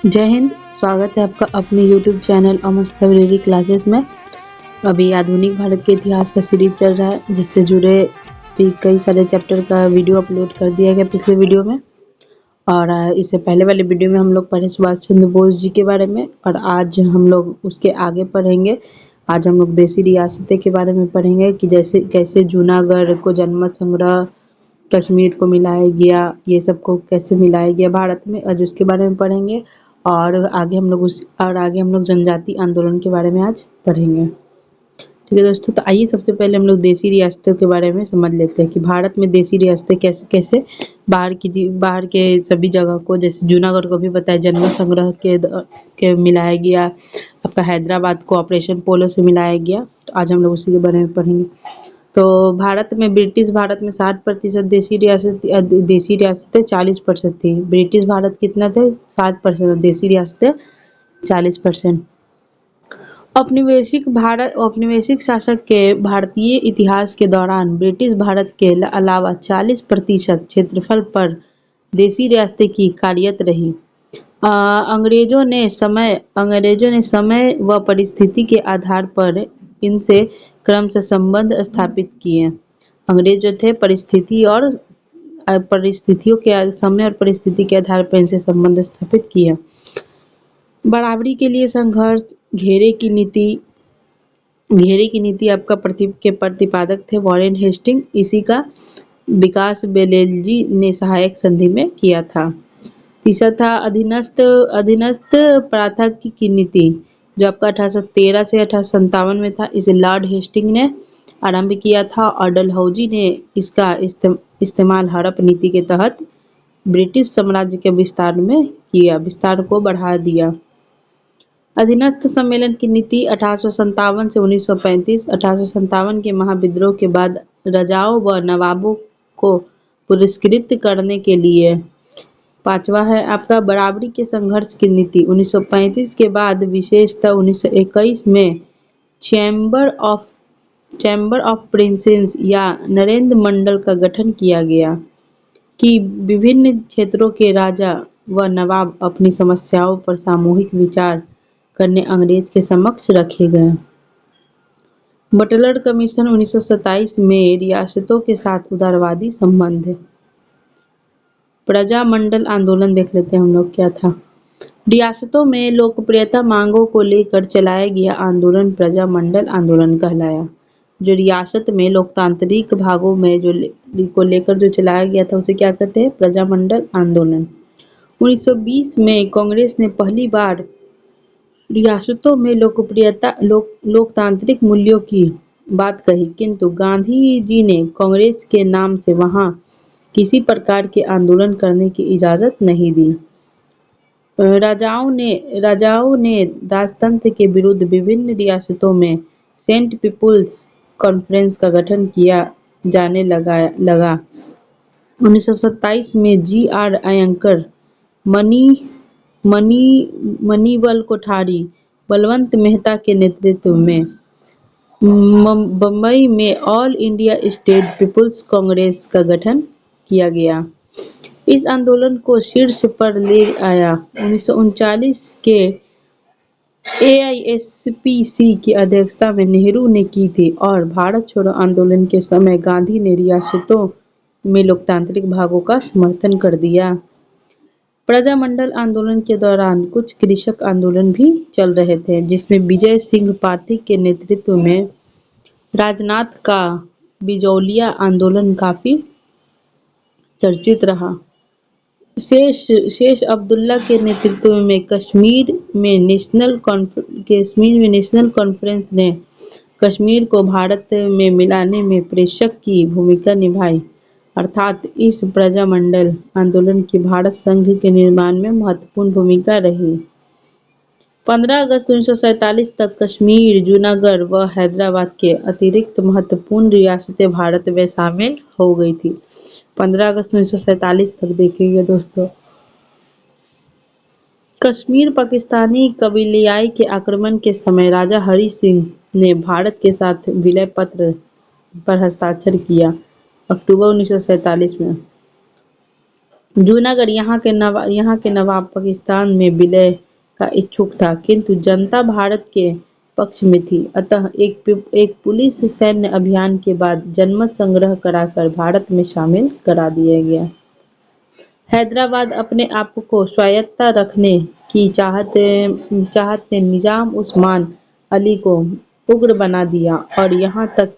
जय हिंद। स्वागत है आपका अपने यूट्यूब चैनल अमस्त लाइब्रेरी क्लासेस में। अभी आधुनिक भारत के इतिहास का सीरीज चल रहा है, जिससे जुड़े भी कई सारे चैप्टर का वीडियो अपलोड कर दिया गया पिछले वीडियो में। और इससे पहले वाले वीडियो में हम लोग पढ़े सुभाष चंद्र बोस जी के बारे में, और आज हम लोग उसके आगे पढ़ेंगे। आज हम लोग देसी रियासतें के बारे में पढ़ेंगे कि जैसे कैसे जूनागढ़ को जनमत संग्रह, कश्मीर को मिलाया गया, ये सब को कैसे मिलाया गया भारत में, आज उसके बारे में पढ़ेंगे। और आगे हम लोग जनजाति आंदोलन के बारे में आज पढ़ेंगे। ठीक है दोस्तों, तो आइए सबसे पहले हम लोग देसी रियासतों के बारे में समझ लेते हैं कि भारत में देसी रियासतें कैसे कैसे बाहर के सभी जगह को, जैसे जूनागढ़ को भी बताया जनमत संग्रह के मिलाया गया। आपका हैदराबाद को ऑपरेशन पोलो से मिलाया गया। तो आज हम लोग उसी के बारे में पढ़ेंगे। तो ब्रिटिश भारत में 60% देसी रियासतें 40% थी। ब्रिटिश भारत कितना थे? 60%। देसी रियासतें 40%। औपनिवेशिक शासक के भारतीय इतिहास के दौरान ब्रिटिश भारत के अलावा 40% क्षेत्रफल पर देसी रियासतें की कार्यरत रही। अंग्रेजों ने समय व परिस्थिति के आधार पर इनसे क्रमशः संबंध स्थापित किए। अंग्रेज जो थे परिस्थितियों के समय और परिस्थिति के आधार पर इनसे संबंध स्थापित किए। बराबरी के लिए संघर्ष, घेरे की नीति आपका प्रतिपादक थे वॉरेन हेस्टिंग। इसी का विकास बेलेजी ने सहायक संधि में किया था। तीसरा था अधीनस्थ प्रथा की नीति, जो आपका 1813 से 1857 में था। इसे लॉर्ड हेस्टिंग ने आरंभ किया था और डलहौजी ने इसका इस्तेमाल हड़प नीति के तहत ब्रिटिश साम्राज्य के विस्तार को बढ़ा दिया। अधीनस्थ सम्मेलन की नीति 1857 से 1935। 1857 के महाविद्रोह के बाद राजाओं व नवाबों को पुरस्कृत करने के लिए। पांचवा है आपका बराबरी के संघर्ष की नीति। 1935 के बाद विशेषतः 1921 में चैम्बर ऑफ प्रिंसेस या नरेंद्र मंडल का गठन किया गया कि विभिन्न क्षेत्रों के राजा व नवाब अपनी समस्याओं पर सामूहिक विचार करने अंग्रेज के समक्ष रखे गए। बटलर कमीशन 1927 में रियासतों के साथ उदारवादी संबंध। प्रजामंडल आंदोलन देख लेते हैं हम लोग क्या था। रियासतों में लोकप्रियता मांगों को लेकर चलाया गया आंदोलन प्रजामंडल आंदोलन कहलाया। जो रियासत में लोकतांत्रिक भागों में को लेकर जो चलाया गया था उसे क्या कहते हैं? प्रजामंडल आंदोलन। 1920 में कांग्रेस ने पहली बार रियासतों में लोकतांत्रिक मूल्यों की बात कही, किंतु गांधी जी ने कांग्रेस के नाम से वहां किसी प्रकार के आंदोलन करने की इजाजत नहीं दी। राजाओं ने राजतंत्र के विरुद्ध विभिन्न रियासतों में सेंट पीपुल्स कॉन्फ्रेंस का गठन किया जाने लगा। 1927 में जी.आर. अयंगर, मणिवल कोठारी, बलवंत मेहता के नेतृत्व में बम्बई में All India State Peoples Congress का गठन किया गया। इस आंदोलन को शीर्ष पर ले आया। 1939 के एआईएसपीसी की अध्यक्षता में नेहरू ने की थी और भारत छोड़ो आंदोलन के समय गांधी ने रियासतों में लोकतांत्रिक भागों का समर्थन कर दिया। प्रजामंडल आंदोलन के दौरान कुछ कृषक आंदोलन भी चल रहे थे, जिसमें विजय सिंह पाठक के नेतृत्व में राजनाथ का बिजौलिया आंदोलन काफी चर्चित रहा। शेष अब्दुल्ला के नेतृत्व में कश्मीर में नेशनल कॉन्फ्रेंस ने कश्मीर को भारत में मिलाने में प्रेषक की भूमिका निभाई, अर्थात इस प्रजामंडल आंदोलन की भारत संघ के निर्माण में महत्वपूर्ण भूमिका रही। 15 अगस्त 1947 तक कश्मीर, जूनागढ़ व हैदराबाद के अतिरिक्त महत्वपूर्ण रियासतें भारत में शामिल हो गई थी। 15 अगस्त 1947 तक देखेंगे दोस्तों। कश्मीर पाकिस्तानी कबीलाई के आक्रमण के समय राजा हरि सिंह ने भारत के साथ विलय पत्र पर हस्ताक्षर किया। अक्टूबर 1947 में जूनागढ़ यहाँ के नवाब पाकिस्तान में विलय का इच्छुक था, किंतु जनता भारत के पक्ष में थी। अतः एक पुलिस सैन्य अभियान के बाद जनमत संग्रह कराकर भारत में शामिल करा दिया गया। हैदराबाद अपने आप को स्वायत्त रखने की चाहत ने निजाम उस्मान अली को उग्र बना दिया और यहाँ तक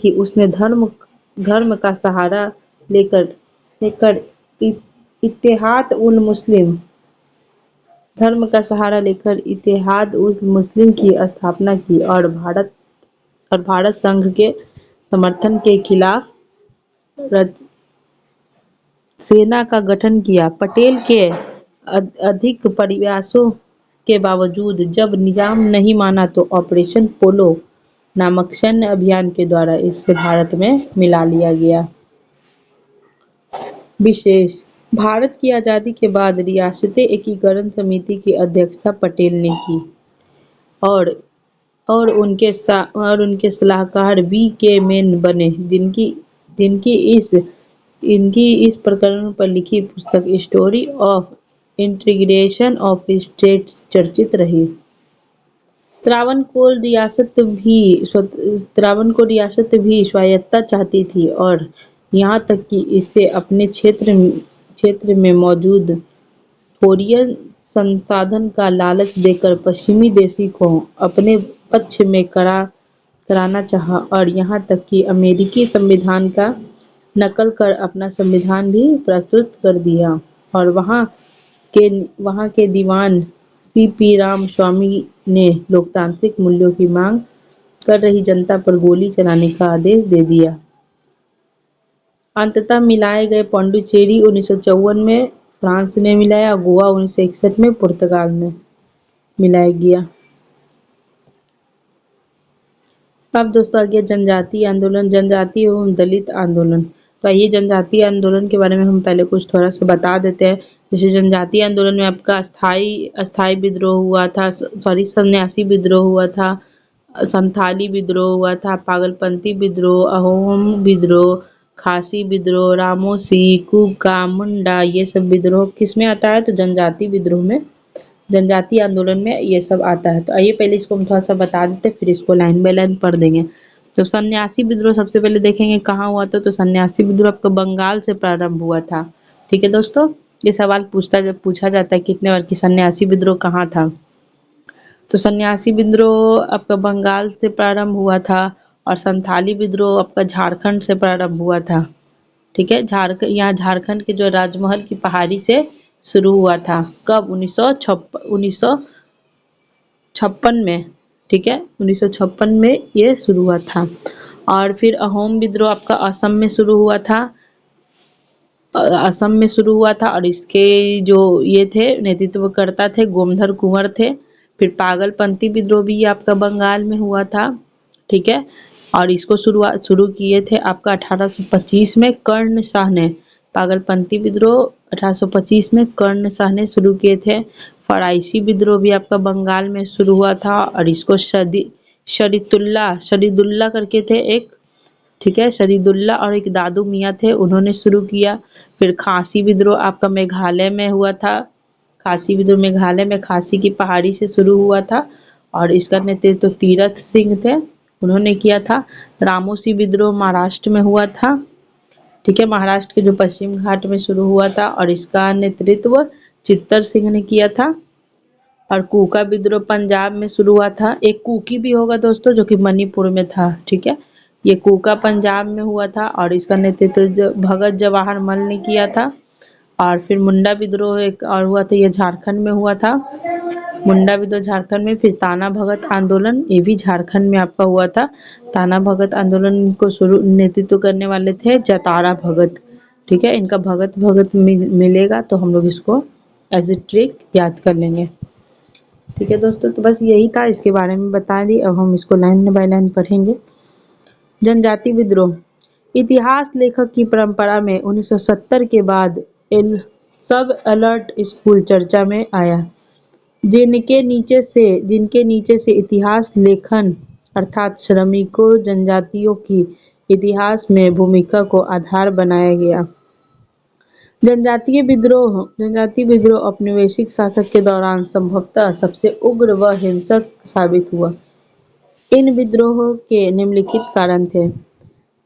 कि उसने धर्म का सहारा लेकर लेकर इत्तेहाद उल मुस्लिम धर्म का सहारा लेकर इत्तेहाद उल मुस्लिम की स्थापना की और भारत संघ के समर्थन के खिलाफ सेना का गठन किया। पटेल के अधिक प्रयासों के बावजूद जब निजाम नहीं माना तो ऑपरेशन पोलो नामक सैन्य अभियान के द्वारा इसे भारत में मिला लिया गया। विशेष भारत की आज़ादी के बाद रियासतें एकीकरण समिति की अध्यक्षता पटेल ने की और उनके सलाहकार वी.के. मेन बने, इनकी इस प्रकरण पर लिखी पुस्तक story of integration of states चर्चित रही। त्रावणकोर रियासत भी स्वायत्तता चाहती थी और यहाँ तक कि इसे अपने क्षेत्र में मौजूद कोरियन संसाधन का लालच देकर पश्चिमी देशी को अपने पक्ष में कराना चाहा और यहाँ तक कि अमेरिकी संविधान का नकल कर अपना संविधान भी प्रस्तुत कर दिया और वहाँ के दीवान सी.पी. रामस्वामी ने लोकतांत्रिक मूल्यों की मांग कर रही जनता पर गोली चलाने का आदेश दे दिया। अंततः मिलाए गए पांडिचेरी 1954 में फ्रांस ने मिलाया, गोवा 1961 में पुर्तगाल में मिलाया गया। अब दोस्तों आ गया जनजातीय आंदोलन, जनजातीय एवं दलित आंदोलन। तो आइए जनजातीय आंदोलन के बारे में हम पहले कुछ थोड़ा सा बता देते हैं। जैसे जनजातीय आंदोलन में आपका अस्थाई विद्रोह हुआ था, सन्यासी विद्रोह हुआ था, संथाली विद्रोह हुआ था, पागलपंथी विद्रोह, अहोम विद्रोह, खासी विद्रोह, रामोसी, कुका, मुंडा, ये सब विद्रोह किसमें आता है? तो जनजातीय विद्रोह में, जनजातीय आंदोलन में ये सब आता है। तो आइए पहले इसको हम थोड़ा सा बता देते हैं, फिर इसको लाइन बाय लाइन पढ़ देंगे। तो सन्यासी विद्रोह सबसे पहले देखेंगे कहाँ हुआ था। तो सन्यासी विद्रोह आपका बंगाल से प्रारंभ हुआ था। ठीक है दोस्तों, ये सवाल पूछा जाता है कितने बार कि सन्यासी विद्रोह कहाँ था। तो सन्यासी विद्रोह आपका बंगाल से प्रारंभ हुआ था और संथाली विद्रोह आपका झारखंड से प्रारंभ हुआ था। ठीक है, यहाँ झारखंड के जो राजमहल की पहाड़ी से शुरू हुआ था। कब? 1956 में। ठीक है, 1956 में ये शुरू हुआ था। और फिर अहोम विद्रोह आपका असम में शुरू हुआ था। और इसके जो ये थे नेतृत्वकर्ता थे गोमधर कुंवर थे। फिर पागलपंथी विद्रोह भी आपका बंगाल में हुआ था। ठीक है, और इसको शुरू किए थे आपका 1825 में कर्ण शाह ने। पागलपंथी विद्रोह 1825 में कर्ण शाह ने शुरू किए थे। फराइसी विद्रोह भी आपका बंगाल में शुरू हुआ था और इसको शरीदुल्ला करके थे एक। ठीक है, शरीदुल्ला और एक दादू मियाँ थे, उन्होंने शुरू किया। फिर खासी विद्रोह आपका मेघालय में हुआ था। खासी विद्रोह मेघालय में खासी की पहाड़ी से शुरू हुआ था और इसका नेतृत्व तो तीरथ सिंह थे, उन्होंने किया था। रामोसी विद्रोह महाराष्ट्र में हुआ था। ठीक है, महाराष्ट्र के जो पश्चिम घाट में शुरू हुआ था और इसका नेतृत्व चित्तर सिंह ने किया था। और कूका विद्रोह पंजाब में शुरू हुआ था। एक कुकी भी होगा दोस्तों जो कि मणिपुर में था। ठीक है, ये कूका पंजाब में हुआ था और इसका नेतृत्व भगत जवाहर मल ने किया था। और फिर मुंडा विद्रोह एक और हुआ था, ये झारखंड में हुआ था। मुंडा विद्रोह झारखंड में। फिर ताना भगत आंदोलन, ये भी झारखंड में आपका हुआ था। ताना भगत आंदोलन को नेतृत्व करने वाले थे जतारा भगत। ठीक है, इनका भगत मिलेगा तो हम लोग इसको एज ए ट्रिक याद कर लेंगे। ठीक है दोस्तों, तो बस यही था, इसके बारे में बता दी। अब हम इसको लाइन बाय लाइन पढ़ेंगे। जनजाति विद्रोह। इतिहास लेखक की परंपरा में 1970 के बाद सब अलर्ट स्कूल चर्चा में आया, जिनके नीचे से इतिहास लेखन अर्थात श्रमिकों जनजातियों की इतिहास में भूमिका को आधार बनाया गया। जनजातीय विद्रोह औपनिवेशिक शासक के दौरान संभवतः सबसे उग्र व हिंसक साबित हुआ। इन विद्रोहों के निम्नलिखित कारण थे।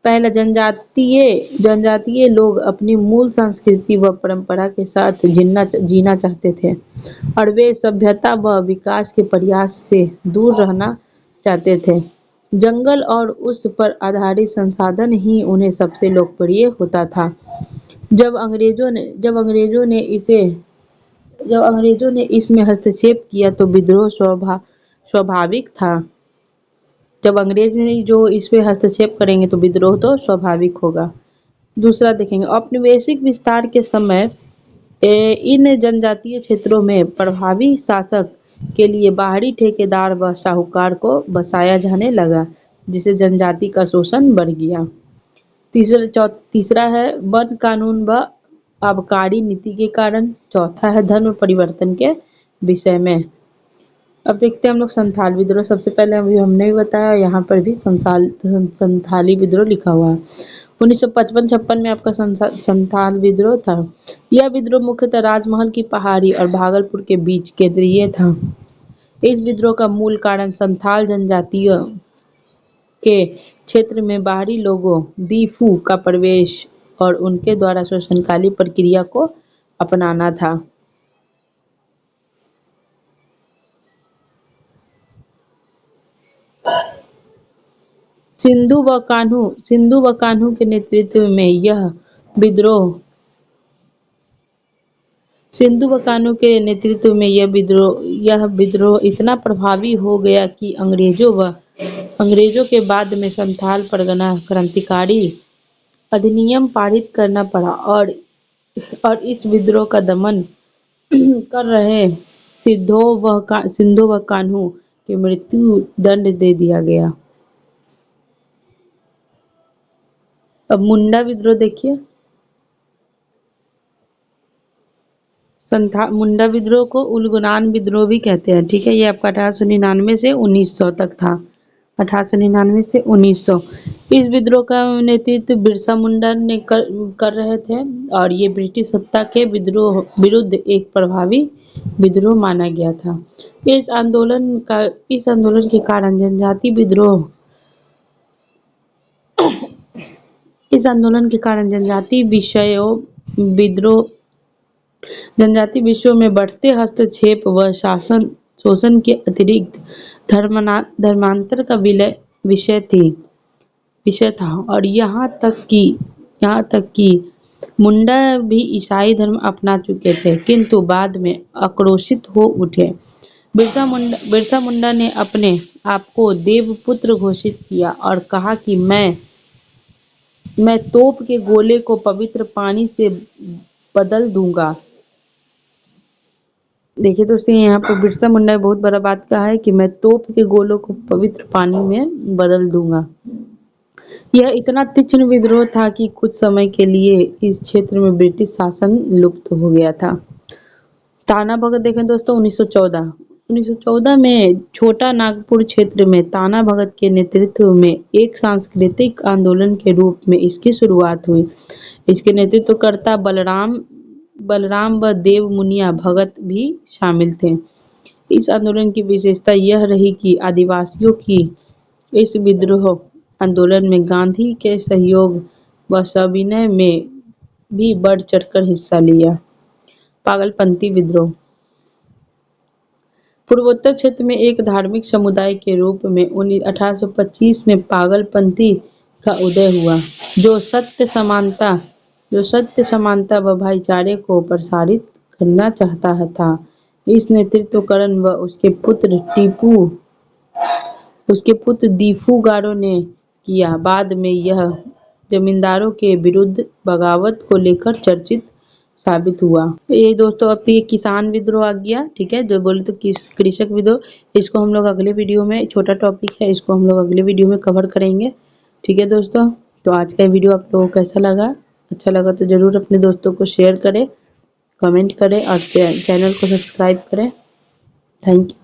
पहला, जनजातीय लोग अपनी मूल संस्कृति व परंपरा के साथ जीना चाहते थे और वे सभ्यता व विकास के प्रयास से दूर रहना चाहते थे। जंगल और उस पर आधारित संसाधन ही उन्हें सबसे लोकप्रिय होता था। जब अंग्रेजों ने इसमें हस्तक्षेप किया तो विद्रोह स्वाभाविक था। जब अंग्रेज ने जो इसमें हस्तक्षेप करेंगे तो विद्रोह तो स्वाभाविक होगा। दूसरा देखेंगे, औपनिवेशिक विस्तार के समय इन जनजातीय क्षेत्रों में प्रभावी शासक के लिए बाहरी ठेकेदार व साहूकार को बसाया जाने लगा, जिससे जनजाति का शोषण बढ़ गया। तीसरा है वन कानून व आबकारी नीति के कारण। चौथा है धर्म परिवर्तन के विषय में। अब देखते हैं हम लोग संथाल विद्रोह। सबसे पहले अभी हमने भी बताया, यहाँ पर भी संथाली विद्रोह लिखा हुआ है। 1955-56 में आपका संथाल विद्रोह था। यह विद्रोह मुख्यतः राजमहल की पहाड़ी और भागलपुर के बीच केंद्रीय था। इस विद्रोह का मूल कारण संथाल जनजातीय के क्षेत्र में बाहरी लोगों दीफू का प्रवेश और उनके द्वारा शोषणकाली प्रक्रिया को अपनाना था। सिंधु व कान्हू के नेतृत्व में यह विद्रोह इतना प्रभावी हो गया कि अंग्रेजों के बाद में संथाल परगना क्रांतिकारी अधिनियम पारित करना पड़ा और इस विद्रोह का दमन कर रहे सिद्धो व कान्हू की मृत्यु दंड दे दिया गया। अब मुंडा विद्रोह देखिए। मुंडा विद्रोह को उलगुनान विद्रोह भी कहते हैं। ठीक है, ये आपका 1899 से 1900 तक था। 1899 से 1900। इस विद्रोह का नेतृत्व बिरसा मुंडा ने कर रहे थे और ये ब्रिटिश सत्ता के विरुद्ध एक प्रभावी विद्रोह माना गया था। इस आंदोलन के कारण जनजाति विषयों में बढ़ते हस्तक्षेप व शोषण के अतिरिक्त धर्मांतर का विषय था और यहाँ तक कि मुंडा भी ईसाई धर्म अपना चुके थे, किंतु बाद में आक्रोशित हो उठे। बिरसा मुंडा ने अपने आप को देवपुत्र घोषित किया और कहा कि मैं तोप के गोले को पवित्र पानी से बदल दूंगा। देखिए दोस्तों, यहाँ पर बिरसा मुंडा बहुत बड़ा बात कहा है कि मैं तोप के गोलों को पवित्र पानी में बदल दूंगा। यह इतना तीक्ष्ण विद्रोह था कि कुछ समय के लिए इस क्षेत्र में ब्रिटिश शासन लुप्त हो गया था। ताना भगत देखें दोस्तों। 1914 में छोटा नागपुर क्षेत्र में ताना भगत के नेतृत्व में एक सांस्कृतिक आंदोलन के रूप में इसकी शुरुआत हुई। इसके नेतृत्वकर्ता बलराम व देव मुनिया भगत भी शामिल थे। इस आंदोलन की विशेषता यह रही कि आदिवासियों की इस विद्रोह आंदोलन में गांधी के सहयोग व सविनय में भी बढ़ चढ़कर हिस्सा लिया। पागलपंथी विद्रोह। पूर्वोत्तर क्षेत्र में एक धार्मिक समुदाय के रूप में 1825 में पागलपंथी का उदय हुआ, जो सत्य समानता व भाईचारे को प्रसारित करना चाहता था। इस नेतृत्वकरण व उसके पुत्र दीफू गारो ने किया। बाद में यह जमींदारों के विरुद्ध बगावत को लेकर चर्चित साबित हुआ। ये दोस्तों, अब तो ये किसान विद्रोह आ गया। ठीक है, जो बोले तो कृषक विद्रोह, इसको हम लोग अगले वीडियो में, छोटा टॉपिक है, इसको हम लोग अगले वीडियो में कवर करेंगे। ठीक है दोस्तों, तो आज का वीडियो आप लोगों को कैसा लगा? अच्छा लगा तो जरूर अपने दोस्तों को शेयर करें, कमेंट करें और चैनल को सब्सक्राइब करें। Thank you.